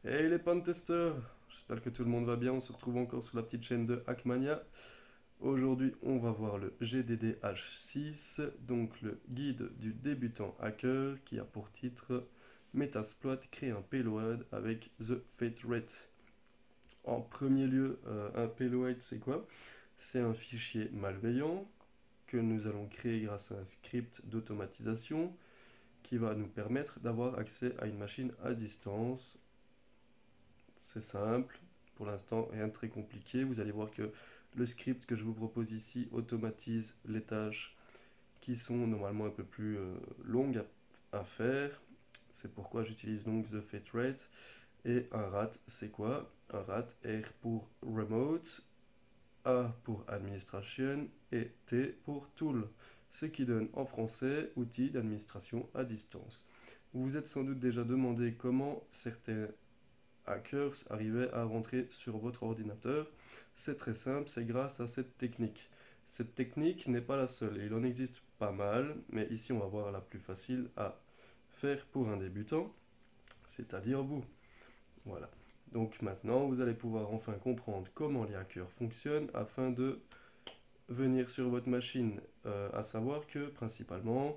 Hey les pentesters, j'espère que tout le monde va bien, on se retrouve encore sur la petite chaîne de Hackmania. Aujourd'hui on va voir le GDDH6, donc le guide du débutant hacker qui a pour titre Metasploit crée un payload avec The Fate Rate. En premier lieu, un payload c'est quoi? C'est un fichier malveillant que nous allons créer grâce à un script d'automatisation qui va nous permettre d'avoir accès à une machine à distance. C'est simple, pour l'instant rien de très compliqué. Vous allez voir que le script que je vous propose ici automatise les tâches qui sont normalement un peu plus longues à faire. C'est pourquoi j'utilise donc the fate rate. Et un RAT, c'est quoi? Un RAT, R pour remote, A pour administration et T pour tool, ce qui donne en français outil d'administration à distance. Vous vous êtes sans doute déjà demandé comment certains hackers arrivaient à rentrer sur votre ordinateur. C'est très simple, c'est grâce à cette technique. Cette technique n'est pas la seule, il en existe pas mal, mais ici on va voir la plus facile à faire pour un débutant, c'est-à-dire vous. Voilà. Donc maintenant, vous allez pouvoir enfin comprendre comment les hackers fonctionnent afin de venir sur votre machine. À savoir que principalement,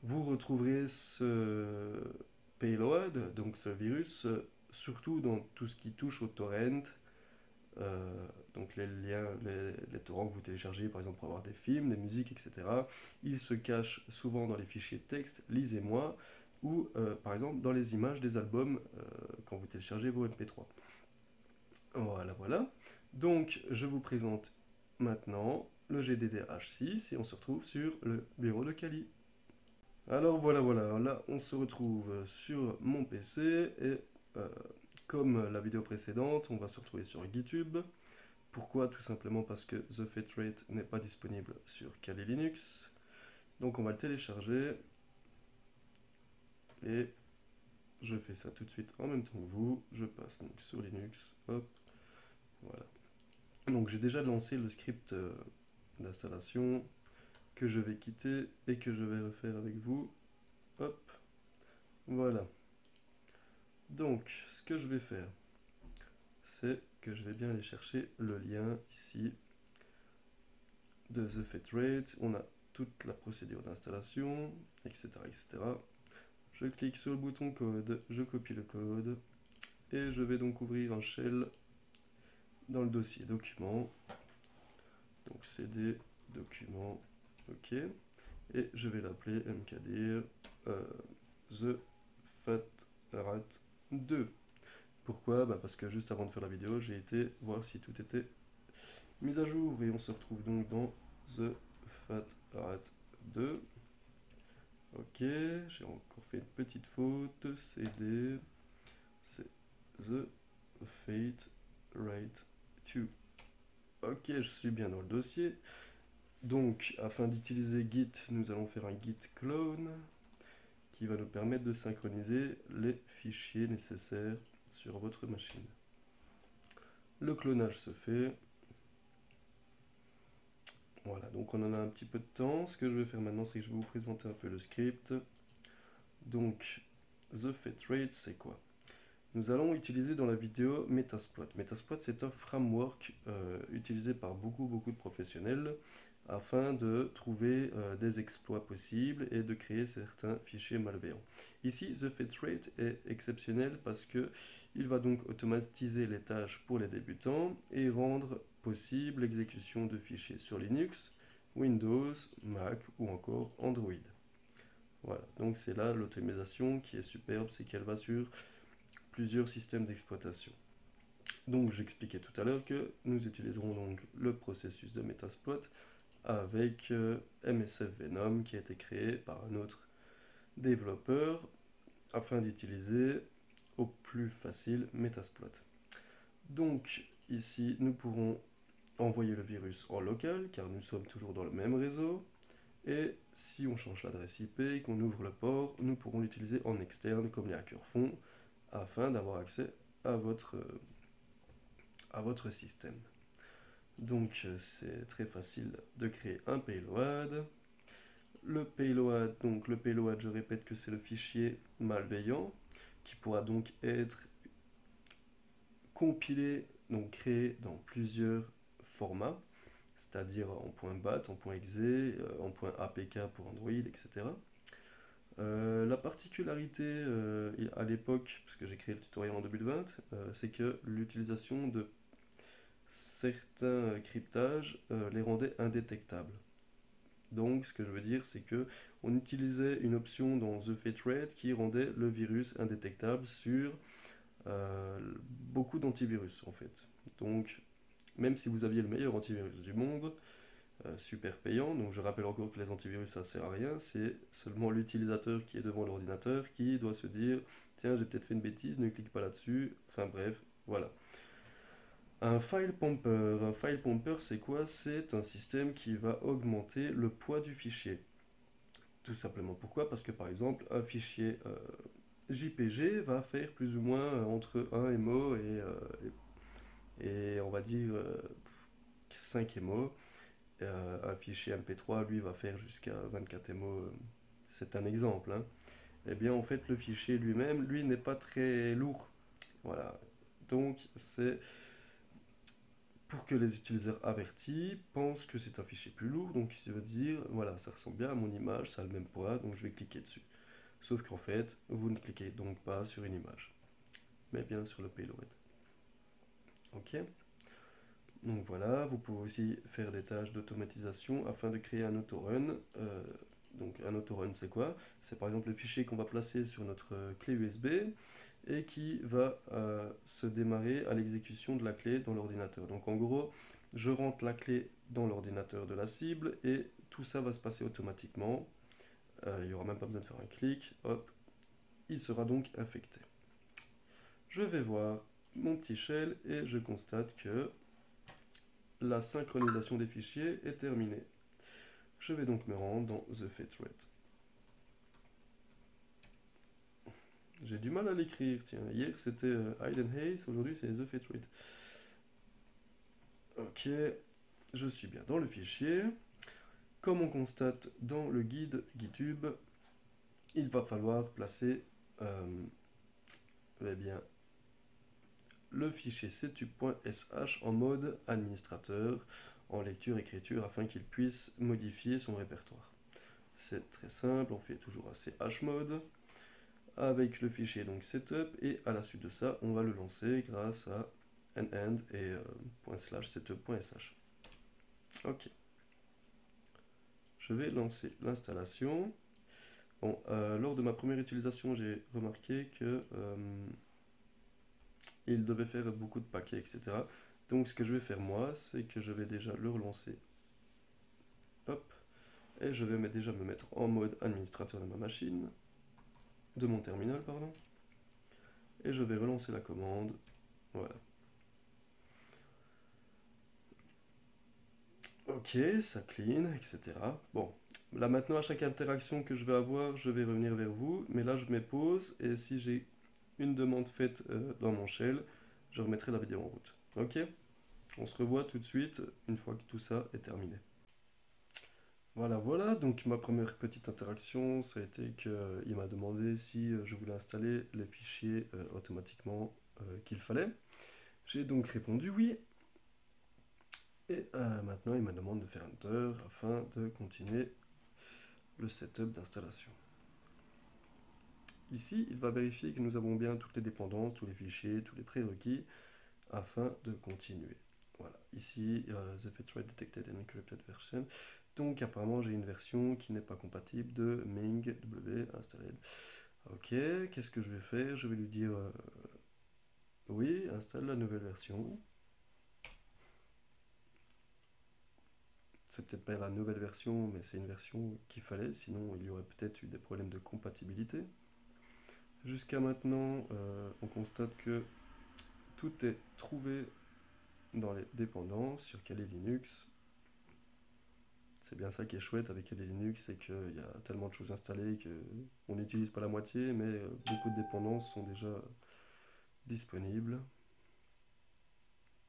vous retrouverez ce payload, donc ce virus, surtout dans tout ce qui touche au torrent, donc les liens, les torrents que vous téléchargez par exemple pour avoir des films, des musiques, etc. Ils se cachent souvent dans les fichiers texte, lisez-moi, ou par exemple dans les images des albums quand vous téléchargez vos MP3. Voilà, voilà. Donc je vous présente maintenant le GDDH6 et on se retrouve sur le bureau de Kali. Alors voilà, voilà, là on se retrouve sur mon PC et euh, comme la vidéo précédente, on va se retrouver sur GitHub. Pourquoi? Tout simplement parce que The Fate Rate n'est pas disponible sur Kali Linux. Donc on va le télécharger et je fais ça tout de suite en même temps que vous. Je passe donc sur Linux, hop, voilà. Donc j'ai déjà lancé le script d'installation que je vais quitter et que je vais refaire avec vous. Hop, voilà. Donc, ce que je vais faire, c'est que je vais bien aller chercher le lien ici de The Fate Rate. On a toute la procédure d'installation, etc., etc. Je clique sur le bouton code, je copie le code et je vais donc ouvrir un shell dans le dossier document. Donc cd document, ok. Et je vais l'appeler mkdir the fatrat 2. Pourquoi? Parce que juste avant de faire la vidéo, j'ai été voir si tout était mis à jour et on se retrouve donc dans the fatrat 2. Ok, j'ai encore fait une petite faute. CD, c'est the fate rate 2. Ok, je suis bien dans le dossier. Donc, afin d'utiliser Git, nous allons faire un Git clone qui va nous permettre de synchroniser les fichiers nécessaires sur votre machine. Le clonage se fait. Voilà, donc on en a un petit peu de temps. Ce que je vais faire maintenant, c'est que je vais vous présenter un peu le script. Donc, the fate rate, c'est quoi? Nous allons utiliser dans la vidéo Metasploit. Metasploit, c'est un framework utilisé par beaucoup de professionnels afin de trouver des exploits possibles et de créer certains fichiers malveillants. Ici, The Fate Rate est exceptionnel parce que il va donc automatiser les tâches pour les débutants et rendre possible l'exécution de fichiers sur Linux, Windows, Mac ou encore Android. Voilà, donc c'est là l'automatisation qui est superbe, c'est qu'elle va sur plusieurs systèmes d'exploitation. Donc j'expliquais tout à l'heure que nous utiliserons donc le processus de Metasploit avec MSF Venom qui a été créé par un autre développeur afin d'utiliser au plus facile Metasploit. Donc ici nous pourrons envoyer le virus en local car nous sommes toujours dans le même réseau et si on change l'adresse IP et qu'on ouvre le port, nous pourrons l'utiliser en externe comme les hackers font afin d'avoir accès à votre système. Donc c'est très facile de créer un payload. Le payload, je répète que c'est le fichier malveillant qui pourra donc être compilé, donc créé dans plusieurs formats, c'est-à-dire en .bat, en .exe, en .apk pour Android, etc. La particularité à l'époque, parce que j'ai créé le tutoriel en 2020, c'est que l'utilisation de certains cryptages les rendait indétectables. Donc, ce que je veux dire, c'est que on utilisait une option dans The Fate Rate qui rendait le virus indétectable sur beaucoup d'antivirus en fait. Donc, même si vous aviez le meilleur antivirus du monde, super payant, donc je rappelle encore que les antivirus ça sert à rien, c'est seulement l'utilisateur qui est devant l'ordinateur qui doit se dire tiens, j'ai peut-être fait une bêtise, ne clique pas là-dessus, enfin bref, voilà. Un file pumper, c'est quoi? C'est un système qui va augmenter le poids du fichier. Tout simplement. Pourquoi? Parce que par exemple, un fichier JPG va faire plus ou moins entre 1 MO et on va dire 5 MO. Un fichier MP3, lui, va faire jusqu'à 24 MO. C'est un exemple, hein. Eh bien, en fait, le fichier lui-même, lui, n'est pas très lourd. Voilà. Donc, c'est pour que les utilisateurs avertis pensent que c'est un fichier plus lourd. Donc, ça veut dire, voilà, ça ressemble bien à mon image, ça a le même poids, donc je vais cliquer dessus. Sauf qu'en fait, vous ne cliquez donc pas sur une image, mais bien sur le payload. Ok. Donc voilà, vous pouvez aussi faire des tâches d'automatisation afin de créer un autorun. Donc un autorun, c'est quoi? C'est par exemple le fichier qu'on va placer sur notre clé USB et qui va se démarrer à l'exécution de la clé dans l'ordinateur. Donc en gros, je rentre la clé dans l'ordinateur de la cible et tout ça va se passer automatiquement. Il n'y aura même pas besoin de faire un clic. Hop, il sera donc infecté. Je vais voir mon petit shell et je constate que la synchronisation des fichiers est terminée. Je vais donc me rendre dans The Fate Rate. J'ai du mal à l'écrire, tiens. Hier c'était Hide and Haze, aujourd'hui c'est The Fate Rate. Ok, je suis bien dans le fichier. Comme on constate dans le guide GitHub, il va falloir placer eh bien, le fichier setup.sh en mode administrateur, en lecture-écriture, afin qu'il puisse modifier son répertoire. C'est très simple, on fait toujours un chmod avec le fichier donc setup et à la suite de ça, on va le lancer grâce à end et /setup.sh. Ok. Je vais lancer l'installation. Bon, lors de ma première utilisation, j'ai remarqué que il devait faire beaucoup de paquets, etc. Donc ce que je vais faire moi, c'est que je vais déjà le relancer. Hop. Et je vais déjà me mettre en mode administrateur de ma machine, de mon terminal, pardon. Et je vais relancer la commande. Voilà. Ok, ça clean, etc. Bon, là maintenant à chaque interaction que je vais avoir, je vais revenir vers vous, mais là je mets pause et si j'ai une demande faite dans mon shell, je remettrai la vidéo en route. Ok? On se revoit tout de suite une fois que tout ça est terminé. Voilà, voilà, donc ma première petite interaction, ça a été qu'il m'a demandé si je voulais installer les fichiers automatiquement qu'il fallait. J'ai donc répondu oui. Et maintenant, il me demande de faire Enter afin de continuer le setup d'installation. Ici, il va vérifier que nous avons bien toutes les dépendances, tous les fichiers, tous les prérequis afin de continuer. Voilà, ici, The Feature Detected and Encrypted Version. Donc, apparemment, j'ai une version qui n'est pas compatible de Ming W installed. Ok, qu'est-ce que je vais faire? Je vais lui dire oui, installe la nouvelle version. C'est peut-être pas la nouvelle version, mais c'est une version qu'il fallait, sinon il y aurait peut-être eu des problèmes de compatibilité. Jusqu'à maintenant, on constate que tout est trouvé dans les dépendances sur Kali Linux. C'est bien ça qui est chouette avec Kali Linux, c'est qu'il y a tellement de choses installées qu'on n'utilise pas la moitié, mais beaucoup de dépendances sont déjà disponibles.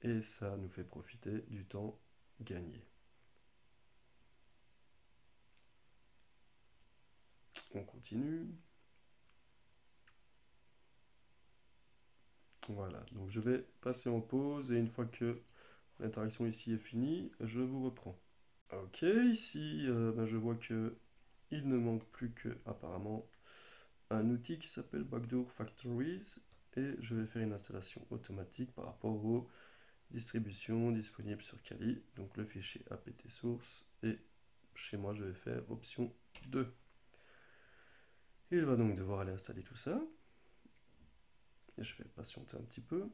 Et ça nous fait profiter du temps gagné. On continue. Voilà, donc je vais passer en pause et une fois que l'interaction ici est finie, je vous reprends. Ok, ici ben, je vois que il ne manque plus que apparemment un outil qui s'appelle Backdoor Factories et je vais faire une installation automatique par rapport aux distributions disponibles sur Kali, donc le fichier apt source et chez moi je vais faire option 2. Il va donc devoir aller installer tout ça et je vais patienter un petit peu.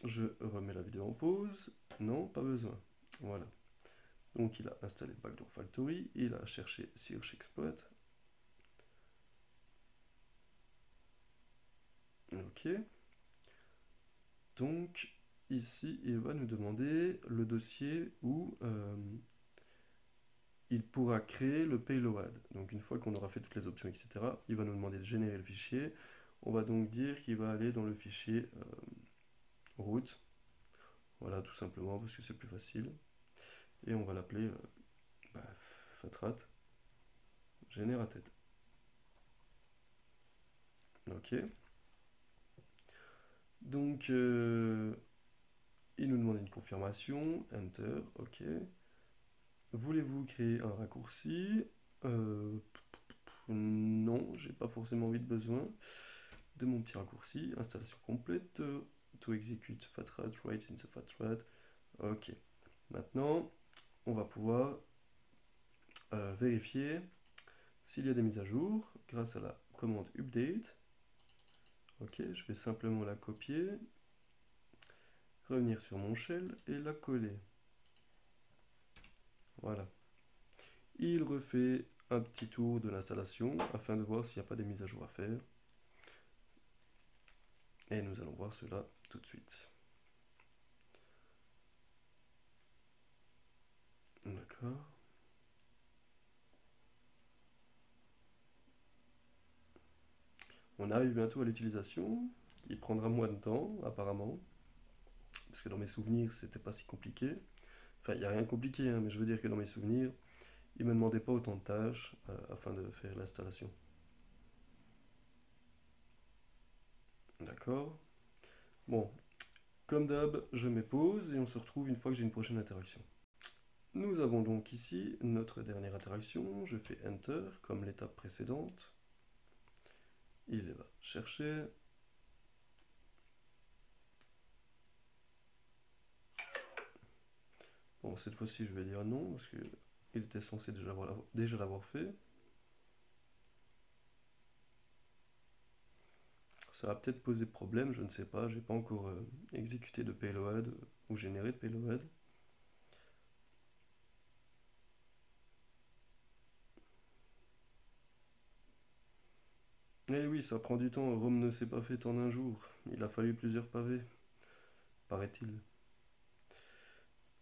Je remets la vidéo en pause. Non, pas besoin. Voilà. Donc il a installé Backdoor Factory, il a cherché Search Exploit. Ok. Donc ici, il va nous demander le dossier où il pourra créer le payload. Donc une fois qu'on aura fait toutes les options, etc., il va nous demander de générer le fichier. On va donc dire qu'il va aller dans le fichier root. Voilà, tout simplement, parce que c'est plus facile. Et on va l'appeler bah, fatrat generated. Ok. Donc, il nous demande une confirmation, Enter, ok. Voulez-vous créer un raccourci? Non, j'ai pas forcément envie de besoin de mon petit raccourci. Installation complète, to execute fatrat, write into fatrat. Ok. Maintenant, on va pouvoir vérifier s'il y a des mises à jour grâce à la commande update. Ok, je vais simplement la copier, revenir sur mon shell et la coller. Voilà. Il refait un petit tour de l'installation afin de voir s'il n'y a pas des mises à jour à faire. Et nous allons voir cela tout de suite. D'accord. On arrive bientôt à l'utilisation. Il prendra moins de temps, apparemment. Parce que dans mes souvenirs, c'était pas si compliqué. Enfin, il n'y a rien de compliqué, hein, mais je veux dire que dans mes souvenirs, il me demandait pas autant de tâches afin de faire l'installation. D'accord. Bon, comme d'hab, je mets pause et on se retrouve une fois que j'ai une prochaine interaction. Nous avons donc ici notre dernière interaction. Je fais Enter comme l'étape précédente. Il va chercher. Bon, cette fois-ci, je vais dire non parce qu'il était censé déjà l'avoir fait. Ça va peut-être poser problème, je ne sais pas. J'ai pas encore exécuté de payload ou généré de payload. Eh oui, ça prend du temps. Rome ne s'est pas fait en un jour. Il a fallu plusieurs pavés, paraît-il.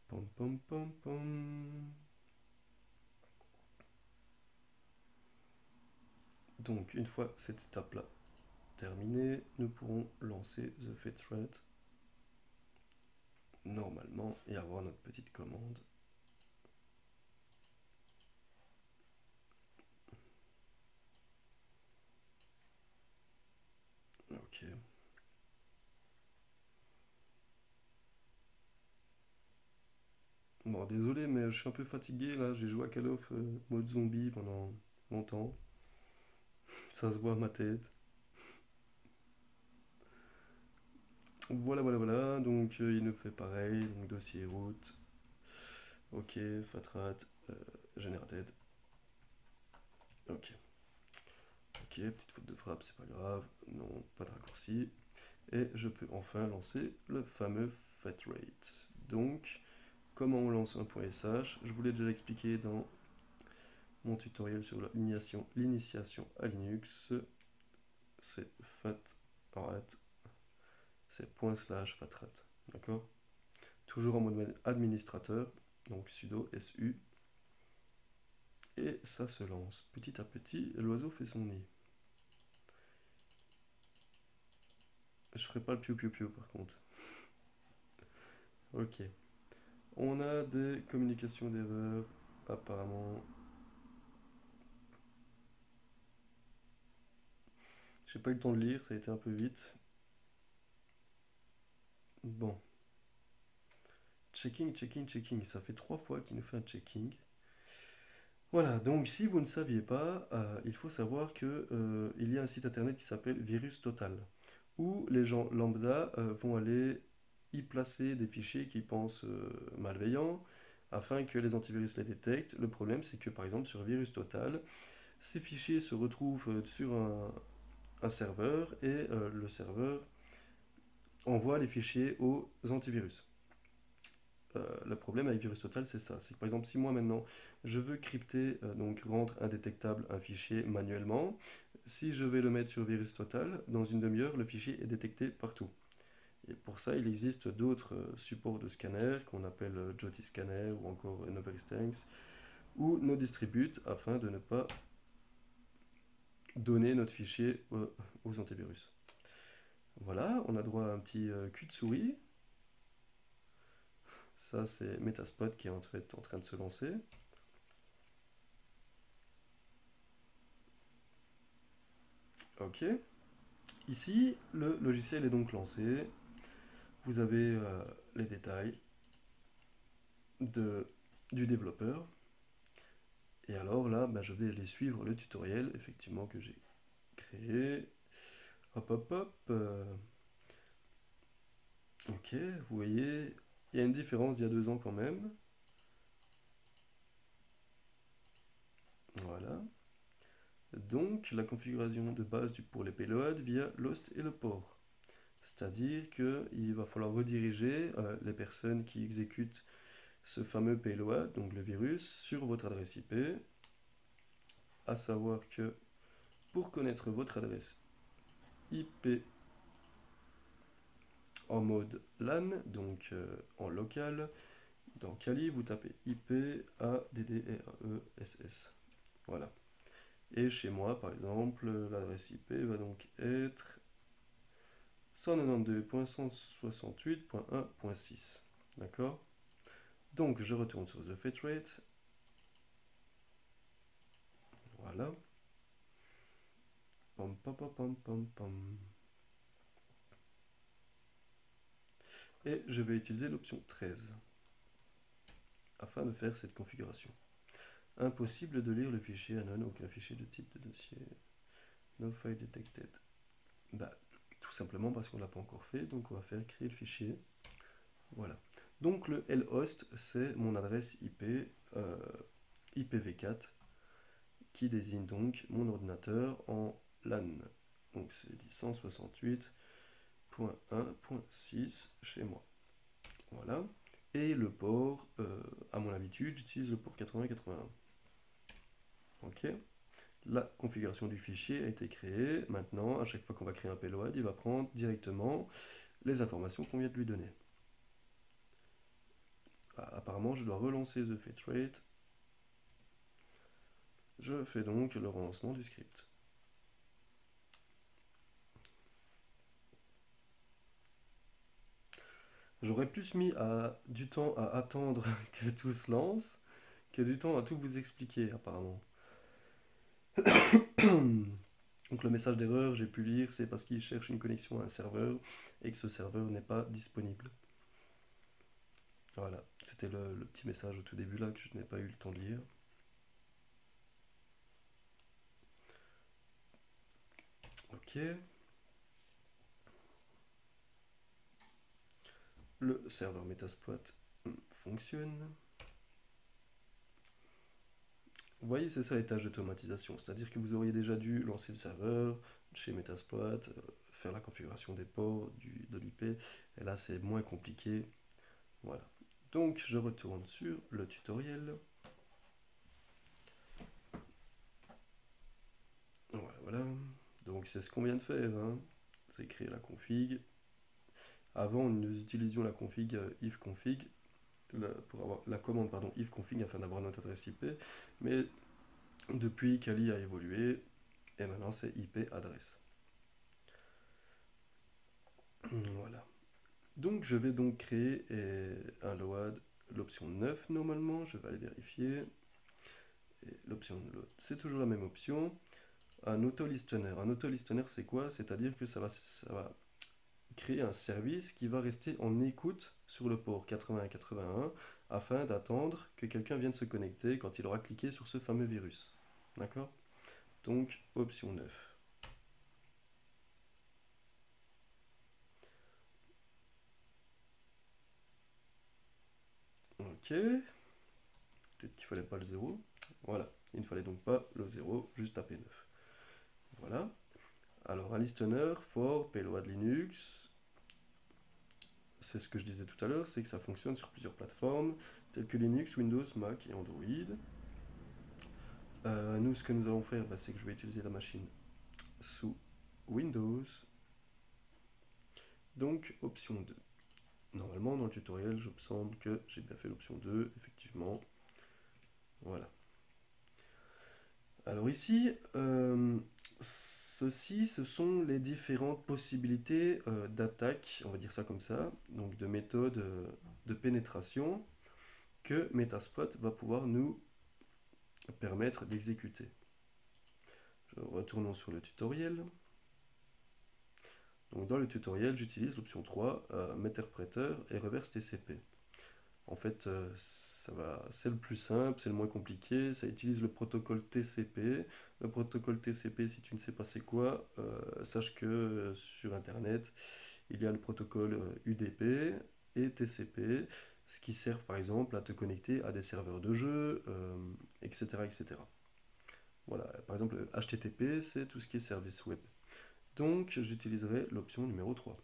Pom pom pom pom. Donc, une fois cette étape-là terminée, nous pourrons lancer The Fait Thread normalement et avoir notre petite commande. Ok. Bon, désolé, mais je suis un peu fatigué là. J'ai joué à Call of mode zombie pendant longtemps. Ça se voit à ma tête. Voilà, voilà, voilà. Donc, il nous fait pareil. Donc, dossier route. Ok, fatrat, generated. Ok. Ok, petite faute de frappe, c'est pas grave. Non, pas de raccourci. Et je peux enfin lancer le fameux fatrate. Donc, comment on lance un .sh? Je vous l'ai déjà expliqué dans mon tutoriel sur l'initiation à Linux. C'est fatrat, c'est /fatrat. D'accord? Toujours en mode administrateur, donc sudo su. Et ça se lance. Petit à petit, l'oiseau fait son nid. Je ferai pas le piou-piou-piou par contre. Ok. On a des communications d'erreur, apparemment. J'ai pas eu le temps de lire, ça a été un peu vite. Bon. Checking, checking, checking. Ça fait 3 fois qu'il nous fait un checking. Voilà, donc si vous ne saviez pas, il faut savoir que il y a un site internet qui s'appelle Virus Total, où les gens lambda vont aller y placer des fichiers qu'ils pensent malveillants afin que les antivirus les détectent. Le problème, c'est que par exemple sur Virus Total, ces fichiers se retrouvent sur un serveur et le serveur envoie les fichiers aux antivirus. Le problème avec Virus Total, c'est ça. C'est que par exemple, si moi maintenant, je veux crypter, donc rendre indétectable un fichier manuellement, si je vais le mettre sur Virus Total, dans une demi-heure, le fichier est détecté partout. Et pour ça, il existe d'autres supports de scanner qu'on appelle Joti Scanner ou encore Novelstanks ou NoDistribute afin de ne pas donner notre fichier aux antivirus. Voilà, on a droit à un petit cul de souris. Ça, c'est Metasploit qui est en train de se lancer. Ok. Ici, le logiciel est donc lancé. Vous avez les détails du développeur. Et alors là, je vais aller suivre le tutoriel, effectivement, que j'ai créé. Hop, hop, hop. Ok, vous voyez, il y a une différence d'il y a 2 ans quand même. Voilà. Donc, la configuration de base pour les payloads via l'host et le port. C'est-à-dire qu'il va falloir rediriger les personnes qui exécutent ce fameux payload, donc le virus, sur votre adresse IP. À savoir que pour connaître votre adresse IP en mode LAN, donc en local, dans Kali, vous tapez IP ADDRESS. Voilà. Et chez moi, par exemple, l'adresse IP va donc être 192.168.1.6. D'accord? Donc, je retourne sur The Fate Rate. Voilà. Pam, pam, pam, pam, pam, pam. Et je vais utiliser l'option 13 afin de faire cette configuration. Impossible de lire le fichier anon, aucun fichier de type de dossier. No file detected. Tout simplement parce qu'on ne l'a pas encore fait, donc on va faire créer le fichier. Voilà. Donc le lhost, c'est mon adresse IP IPv4 qui désigne donc mon ordinateur en LAN. Donc c'est 168.1.6 chez moi. Voilà. Et le port, à mon habitude, j'utilise le port 8081. Ok. La configuration du fichier a été créée. Maintenant, à chaque fois qu'on va créer un payload, il va prendre directement les informations qu'on vient de lui donner. Apparemment, je dois relancer The Fate Rate. Je fais donc le relancement du script. J'aurais plus mis du temps à attendre que tout se lance que du temps à tout vous expliquer, apparemment. Donc le message d'erreur, j'ai pu lire, c'est parce qu'il cherche une connexion à un serveur et que ce serveur n'est pas disponible. Voilà, c'était le petit message au tout début là que je n'ai pas eu le temps de lire. Ok. Le serveur Metasploit fonctionne. Vous voyez, c'est ça les tâches d'automatisation, c'est-à-dire que vous auriez déjà dû lancer le serveur chez Metasploit, faire la configuration des ports, de l'IP, et là c'est moins compliqué. Voilà. Donc je retourne sur le tutoriel. Voilà, voilà. Donc c'est ce qu'on vient de faire, hein. C'est créer la config. Avant, nous utilisions la config ifconfig, pour avoir la commande pardon, ifconfig afin d'avoir notre adresse IP, mais depuis Kali a évolué et maintenant c'est IP adresse. Voilà. Donc je vais donc créer un load, l'option 9 normalement, je vais aller vérifier. Et l'option load, c'est toujours la même option. Un auto-listener. Un auto-listener, c'est quoi? C'est-à-dire que ça va créer un service qui va rester en écoute sur le port 80-81 afin d'attendre que quelqu'un vienne se connecter quand il aura cliqué sur ce fameux virus. D'accord? Donc, option 9. Ok. Peut-être qu'il fallait pas le 0. Voilà. Il ne fallait donc pas le 0, juste taper 9. Voilà. Alors, un listener for payload Linux, c'est ce que je disais tout à l'heure, c'est que ça fonctionne sur plusieurs plateformes, telles que Linux, Windows, Mac et Android. Nous, ce que nous allons faire, bah, c'est que je vais utiliser la machine sous Windows. Donc, option 2. Normalement, dans le tutoriel, je me semble que j'ai bien fait l'option 2, effectivement. Voilà. Alors ici, ce sont les différentes possibilités d'attaque, on va dire ça comme ça, donc de méthode de pénétration que Metasploit va pouvoir nous permettre d'exécuter. Retournons sur le tutoriel. Donc dans le tutoriel, j'utilise l'option 3, Meterpreter et reverse TCP. En fait, c'est le plus simple, c'est le moins compliqué. Ça utilise le protocole TCP. Le protocole TCP, si tu ne sais pas c'est quoi, sache que sur Internet, il y a le protocole UDP et TCP, ce qui sert par exemple à te connecter à des serveurs de jeux, etc., etc. Voilà, par exemple, HTTP, c'est tout ce qui est service web. Donc, j'utiliserai l'option numéro 3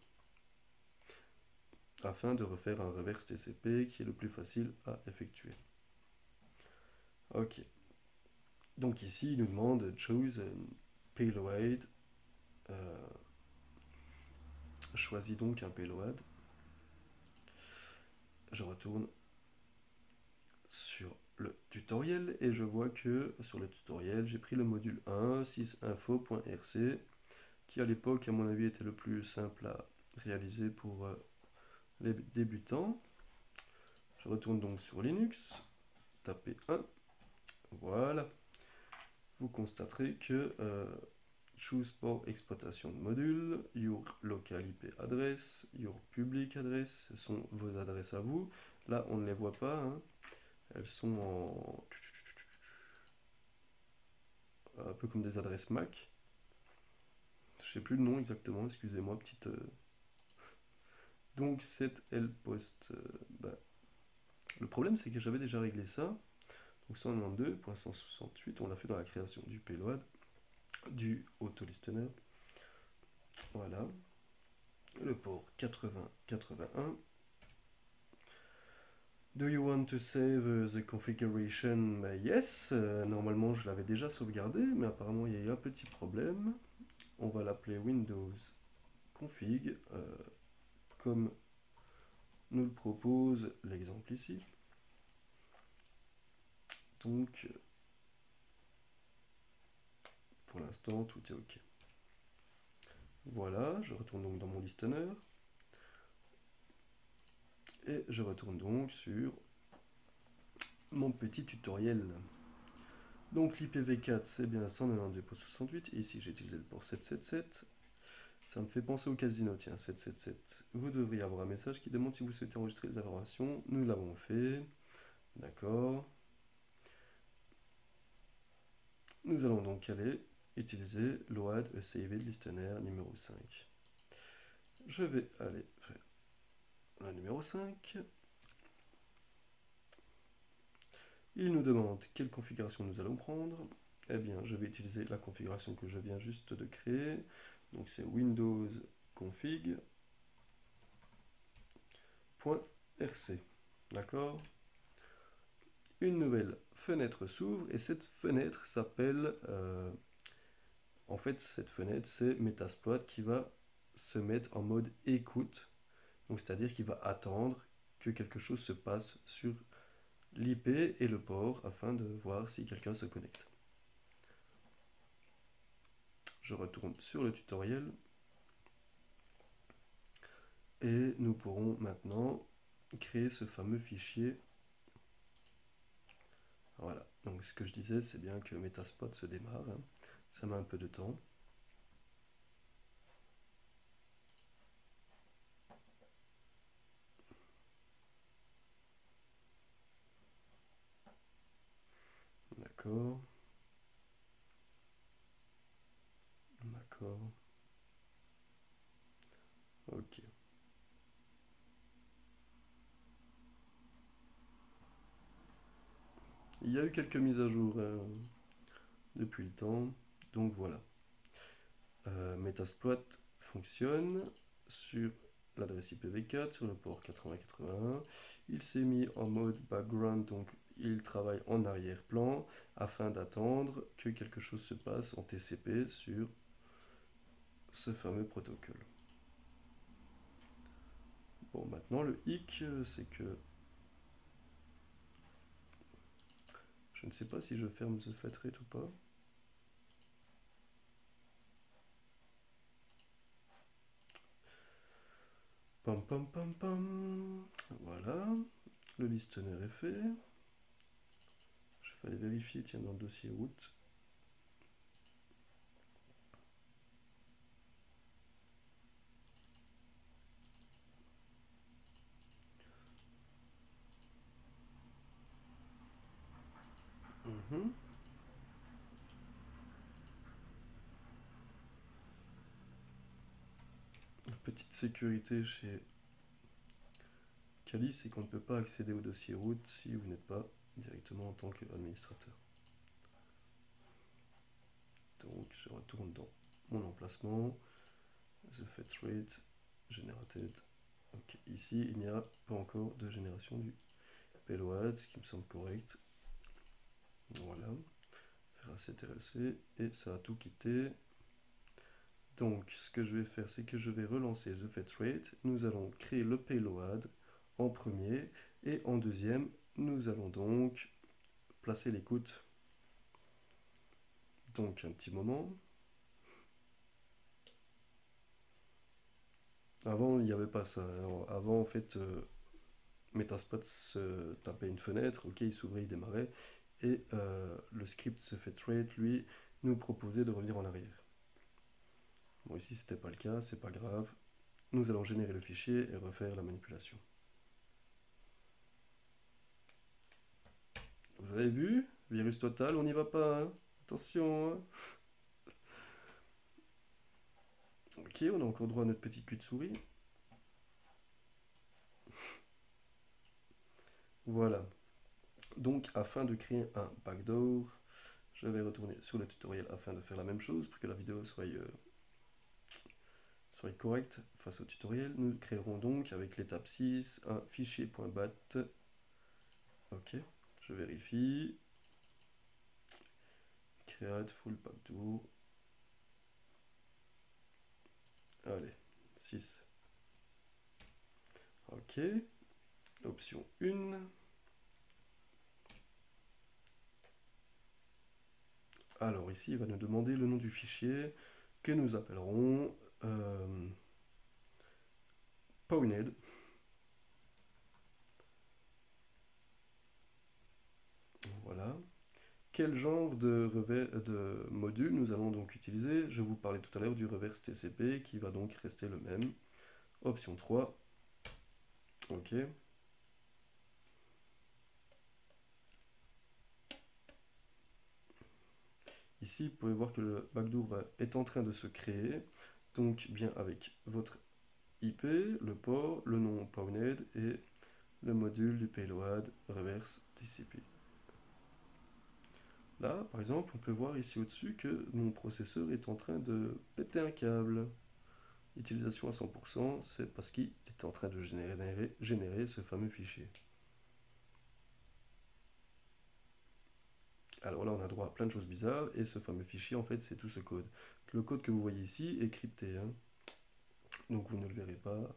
afin de refaire un reverse TCP qui est le plus facile à effectuer. Ok. Donc ici, il nous demande choose payload. Choisis donc un payload. Je retourne sur le tutoriel et je vois que sur le tutoriel, j'ai pris le module 1, sysinfo.rc, qui à l'époque, à mon avis, était le plus simple à réaliser pour les débutants. Je retourne donc sur Linux, taper 1, voilà. Vous constaterez que choose port exploitation de module, your local IP address, your public address, ce sont vos adresses à vous. Là, on ne les voit pas, hein. Elles sont un peu comme des adresses Mac. Je sais plus le nom exactement, excusez-moi, petite. Donc, cette lpost. Bah, le problème, c'est que j'avais déjà réglé ça. Donc, 192.168, on l'a fait dans la création du payload, du auto-listener. Voilà. Le port 8081. Do you want to save the configuration? Bah, yes, normalement je l'avais déjà sauvegardé, mais apparemment il y a eu un petit problème. On va l'appeler Windows config, comme nous le propose l'exemple ici. Donc, pour l'instant, tout est OK. Voilà, je retourne donc dans mon listener. Et je retourne donc sur mon petit tutoriel. Donc l'IPv4 c'est bien 192.68, ici j'ai utilisé le port 777. Ça me fait penser au casino, tiens, 777. Vous devriez avoir un message qui demande si vous souhaitez enregistrer les informations. Nous l'avons fait. D'accord. Nous allons donc aller utiliser l'OAD ECIV de listener numéro 5. Je vais aller faire le numéro 5. Il nous demande quelle configuration nous allons prendre. Eh bien, je vais utiliser la configuration que je viens juste de créer. Donc c'est Windows config.rc. D'accord? Une nouvelle fenêtre s'ouvre et cette fenêtre s'appelle... en fait, cette fenêtre, c'est Metasploit qui va se mettre en mode écoute. Donc, c'est-à-dire qu'il va attendre que quelque chose se passe sur l'IP et le port afin de voir si quelqu'un se connecte. Je retourne sur le tutoriel et nous pourrons maintenant créer ce fameux fichier. Voilà, donc ce que je disais, c'est bien que Metasploit se démarre, hein. Ça met un peu de temps. D'accord. D'accord. Ok. Il y a eu quelques mises à jour depuis le temps. Donc voilà. Metasploit fonctionne sur l'adresse IPv4 sur le port 8081. Il s'est mis en mode background, donc il travaille en arrière-plan afin d'attendre que quelque chose se passe en TCP sur ce fameux protocole. Bon, maintenant le hic, c'est que je ne sais pas si je ferme The Fat Rate ou pas. Pam pam pam pam. Voilà, le listener est fait. Je vais aller vérifier, tiens, dans le dossier route. Mhm. Petite sécurité chez Kali, c'est qu'on ne peut pas accéder au dossier route si vous n'êtes pas directement en tant qu'administrateur. Donc je retourne dans mon emplacement, The Fat Rate, Generated. Ok, ici il n'y a pas encore de génération du payload, ce qui me semble correct. Voilà, faire un CTRL-C et ça a tout quitté. Donc ce que je vais faire, c'est que je vais relancer The Fat Rate. Nous allons créer le payload en premier et en deuxième, nous allons donc placer l'écoute. Donc un petit moment. Avant, il n'y avait pas ça. Alors, avant, en fait, Metaspot se tapait une fenêtre, ok, il s'ouvrait, il démarrait, et le script se fait rate, lui, nous proposait de revenir en arrière. Bon, ici, c'était pas le cas, c'est pas grave. Nous allons générer le fichier et refaire la manipulation. Vous avez vu? Virus total, on n'y va pas, hein. Attention, hein. Ok, on a encore droit à notre petit cul de souris. Voilà. Donc, afin de créer un backdoor, je vais retourner sur le tutoriel afin de faire la même chose pour que la vidéo soit correcte face au tutoriel. Nous créerons donc avec l'étape 6 un fichier.bat. Ok, je vérifie. Create full backdoor. Allez, 6. Ok, option 1. Alors ici, il va nous demander le nom du fichier que nous appellerons Pwned. Voilà. Quel genre de module nous allons donc utiliser? Je vous parlais tout à l'heure du reverse TCP qui va donc rester le même. Option 3. Ok. Ici, vous pouvez voir que le backdoor est en train de se créer. Donc bien avec votre IP, le port, le nom Pwned et le module du payload reverse TCP. Là, par exemple, on peut voir ici au-dessus que mon processeur est en train de péter un câble. Utilisation à 100%, c'est parce qu'il est en train de générer ce fameux fichier. Alors là, on a droit à plein de choses bizarres, et ce fameux fichier, en fait, c'est tout ce code. Le code que vous voyez ici est crypté, hein. Donc vous ne le verrez pas.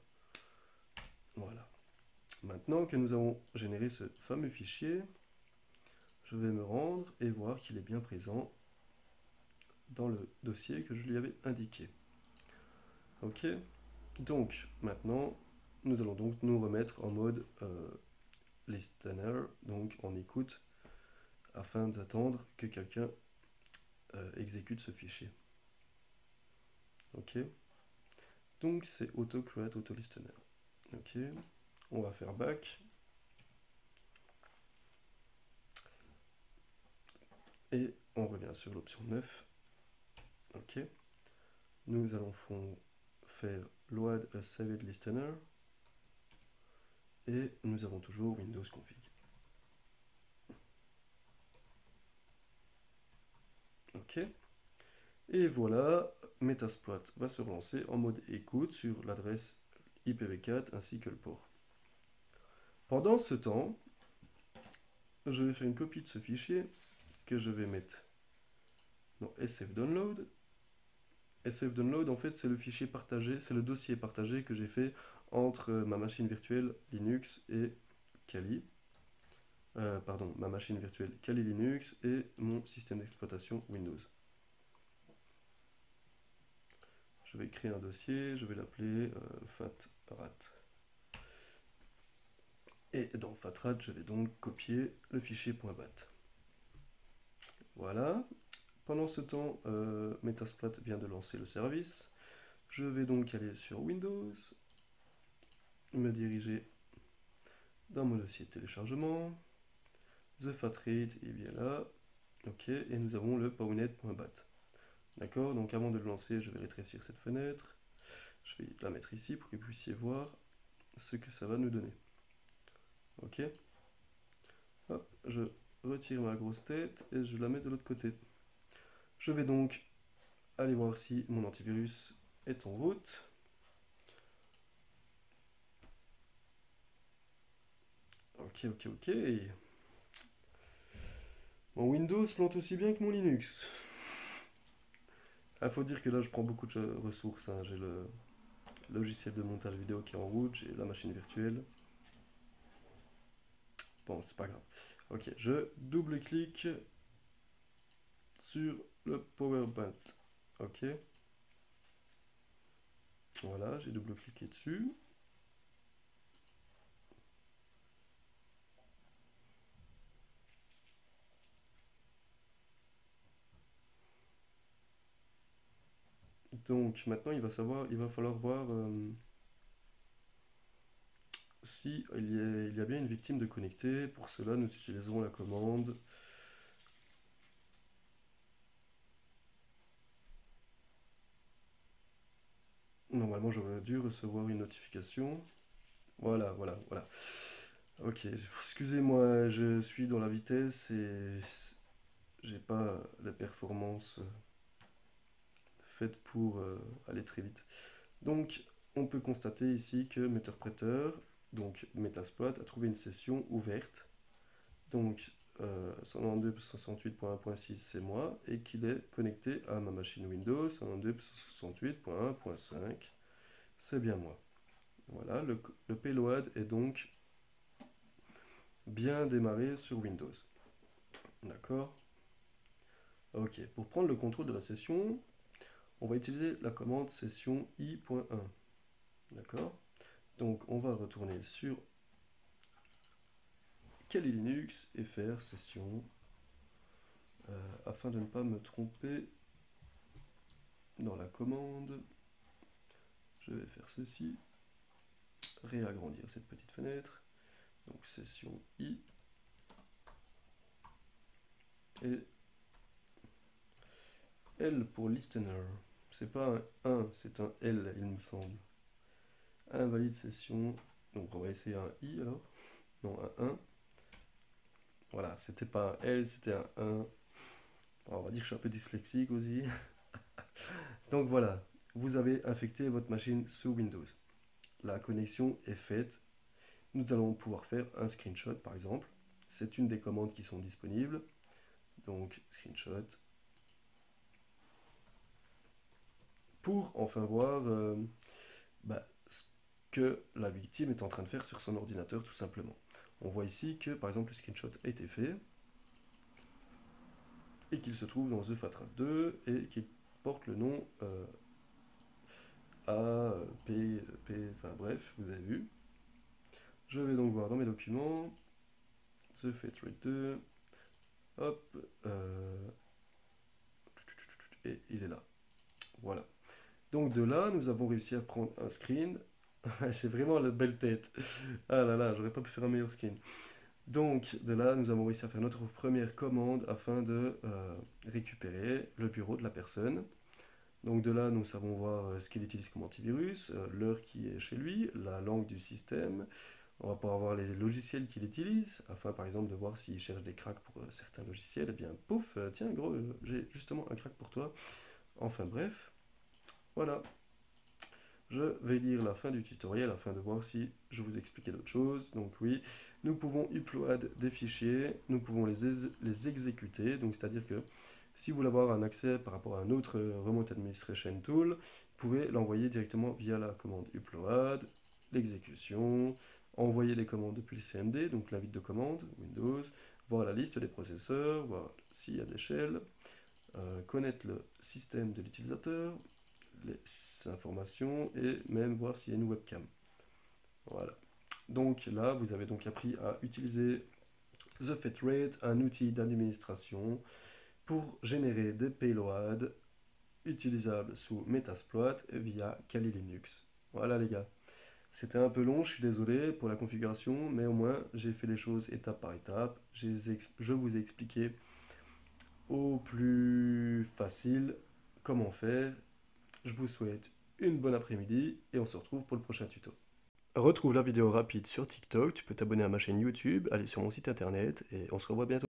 Voilà. Maintenant que nous avons généré ce fameux fichier, je vais me rendre et voir qu'il est bien présent dans le dossier que je lui avais indiqué. Ok, donc maintenant nous allons donc nous remettre en mode listener, donc on écoute afin d'attendre que quelqu'un exécute ce fichier. Ok. Donc c'est auto create auto listener. Ok. On va faire back. Et on revient sur l'option 9. Ok. Nous allons faire load a saved listener. Et nous avons toujours Windows config. Ok. Et voilà, Metasploit va se relancer en mode écoute sur l'adresse IPv4 ainsi que le port. Pendant ce temps, je vais faire une copie de ce fichier que je vais mettre dans sfdownload. sfdownload, en fait, c'est le fichier partagé, c'est le dossier partagé que j'ai fait entre ma machine virtuelle Linux et Kali. Ma machine virtuelle Kali Linux et mon système d'exploitation Windows. Je vais créer un dossier, je vais l'appeler fatrat. Et dans fatrat, je vais donc copier le fichier .bat. Voilà. Pendant ce temps, Metasploit vient de lancer le service. Je vais donc aller sur Windows, me diriger dans mon dossier de téléchargement. The fatrate est bien là. Ok, et nous avons le pownet.bat. D'accord, donc avant de le lancer, je vais rétrécir cette fenêtre. Je vais la mettre ici pour que vous puissiez voir ce que ça va nous donner. Ok. Hop, je retire ma grosse tête et je la mets de l'autre côté. Je vais donc aller voir si mon antivirus est en route. Ok. Mon Windows plante aussi bien que mon Linux. Il faut dire que là, je prends beaucoup de ressources. Hein. J'ai le logiciel de montage vidéo qui est en route, j'ai la machine virtuelle. Bon, c'est pas grave. Ok, je double-clique sur le PowerBunt. Ok. Voilà, j'ai double-cliqué dessus. Donc maintenant, il va falloir voir si il y a bien une victime de connecter. Pour cela, nous utiliserons la commande normalement, j'aurais dû recevoir une notification. Voilà. Ok, excusez-moi, je suis dans la vitesse et j'ai pas la performance faite pour aller très vite. Donc, on peut constater ici que Meterpreter, donc Metasploit, a trouvé une session ouverte. Donc, 192.168.1.6, c'est moi, et qu'il est connecté à ma machine Windows, 192.168.1.5, c'est bien moi. Voilà, le payload est donc bien démarré sur Windows. D'accord. Ok, pour prendre le contrôle de la session, on va utiliser la commande session i.1. D'accord. Donc on va retourner sur Kali Linux et faire session afin de ne pas me tromper dans la commande. Je vais faire ceci, réagrandir cette petite fenêtre. Donc session i et L pour listener. C'est pas un 1, c'est un L, il me semble. Invalide session. Donc on va essayer un i alors. Non, un 1. Voilà, c'était pas un L, c'était un 1. On va dire que je suis un peu dyslexique aussi. Donc voilà, vous avez infecté votre machine sous Windows. La connexion est faite. Nous allons pouvoir faire un screenshot par exemple. C'est une des commandes qui sont disponibles. Donc screenshot. Pour enfin voir ce que la victime est en train de faire sur son ordinateur tout simplement. On voit ici que par exemple le screenshot a été fait et qu'il se trouve dans TheFatra2 et qu'il porte le nom A, P, enfin bref, vous avez vu. Je vais donc voir dans mes documents, TheFatra2, hop, et il est là. Voilà. Donc de là, nous avons réussi à prendre un screen. J'ai vraiment la belle tête. Ah là là, j'aurais pas pu faire un meilleur screen. Donc de là, nous avons réussi à faire notre première commande afin de récupérer le bureau de la personne. Donc de là, nous savons voir ce qu'il utilise comme antivirus, l'heure qui est chez lui, la langue du système. On va pouvoir voir les logiciels qu'il utilise, afin par exemple de voir s'il cherche des cracks pour certains logiciels. Et bien, pouf, tiens gros, j'ai justement un crack pour toi. Enfin bref, voilà. Je vais lire la fin du tutoriel afin de voir si je vous expliquais d'autres choses. Donc oui, nous pouvons upload des fichiers, nous pouvons les exécuter. Donc c'est-à-dire que si vous voulez avoir un accès par rapport à un autre Remote Administration Tool, vous pouvez l'envoyer directement via la commande upload, l'exécution, envoyer les commandes depuis le CMD, donc l'invite de commande, Windows, voir la liste des processeurs, voir s'il y a des shells, connaître le système de l'utilisateur, les informations et même voir s'il y a une webcam. Voilà. Donc là, vous avez donc appris à utiliser TheFetrate, un outil d'administration pour générer des payloads utilisables sous Metasploit via Kali Linux. Voilà les gars. C'était un peu long, je suis désolé pour la configuration, mais au moins j'ai fait les choses étape par étape. Je vous ai expliqué au plus facile comment faire. Je vous souhaite une bonne après-midi et on se retrouve pour le prochain tuto. Retrouve la vidéo rapide sur TikTok, tu peux t'abonner à ma chaîne YouTube, aller sur mon site internet et on se revoit bientôt.